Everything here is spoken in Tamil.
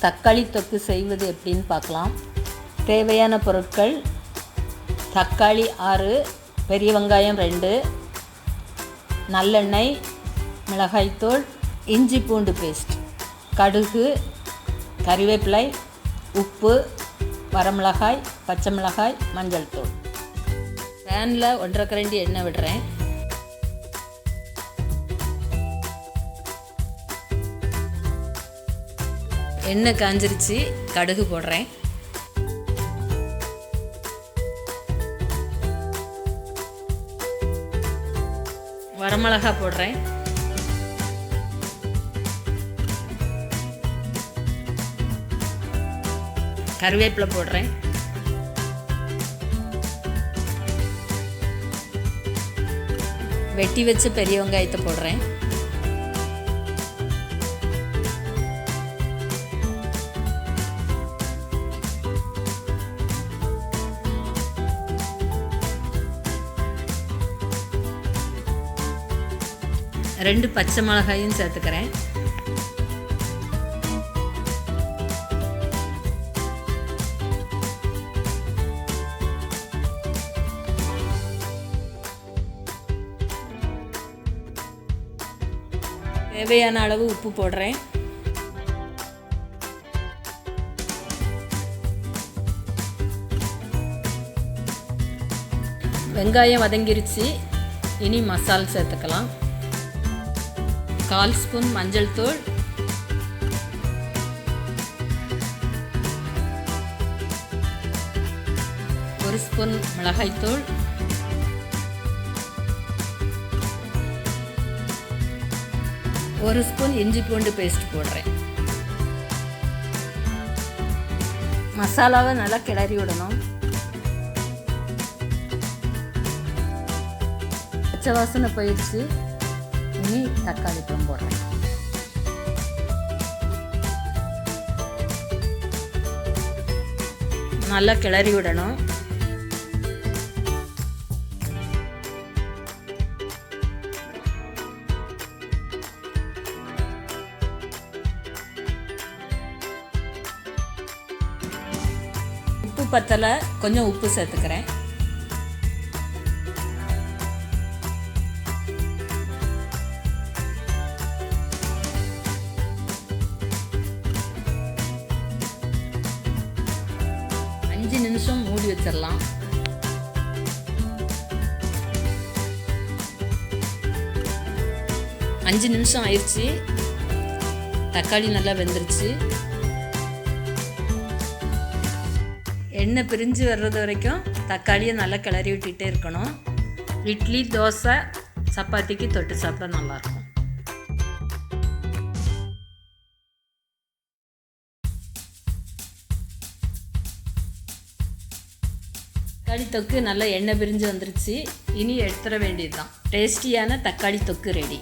தக்காளி தொக்கு செய்வது எப்படின்னு பார்க்கலாம். தேவையான பொருட்கள்: தக்காளி 6, பெரிய வெங்காயம் 2, நல்லெண்ணெய், மிளகாய்த்தூள், இஞ்சி பூண்டு பேஸ்ட், கடுகு, கறிவேப்பிலை, உப்பு, வரமிளகாய், பச்சை மிளகாய், மஞ்சள் தூள். பேனில் 1.5 கரண்டி எண்ணெய் விடுறேன். எண்ணெய் காஞ்சிருச்சு, கடுகு போடுறேன். வரமிளகாய் போடுறேன். கறிவேப்பிலை போடுறேன். வெட்டி வச்சு பெரிய வெங்காயத்தை போடுறேன். ரெண்டு பச்சை மிளகாயும் சேர்த்துக்கிறேன். தேவையான அளவு உப்பு போடுறேன். வெங்காயம் வதங்கிருச்சு. இனி மசாலா சேர்த்துக்கலாம். 1/4 ஸ்பூன் மஞ்சள் தூள், 1 ஸ்பூன் மிளகாய்த்தூள், 1 ஸ்பூன் இஞ்சி பூண்டு பேஸ்ட் போடுறேன். மசாலாவை நல்லா கிளறி விடணும். பச்சை வாசனை போயிடுச்சு. இனி தக்காளி பழம் போடுறேன். நல்லா கிளறி விடணும். உப்பு பத்தலை, கொஞ்சம் உப்பு சேர்த்துக்கிறேன். நிமிஷம் மூடி வச்சிடலாம். அஞ்சு நிமிஷம் ஆயிடுச்சு. தக்காளி நல்லா வெந்துருச்சு. எண்ணெய் பிரிஞ்சு வர்றது வரைக்கும் தக்காளியை நல்லா கிளறி விட்டுகிட்டே இருக்கணும். இட்லி, தோசை, சப்பாத்திக்கு தொட்டு சாப்பிட நல்லாயிருக்கும். தக்காளி தொக்கு நல்லா எண்ணெய் பிரிஞ்சு வந்துருச்சு. இனி எடுத்துட வேண்டியது தான். டேஸ்டியான தக்காளி தொக்கு ரெடி.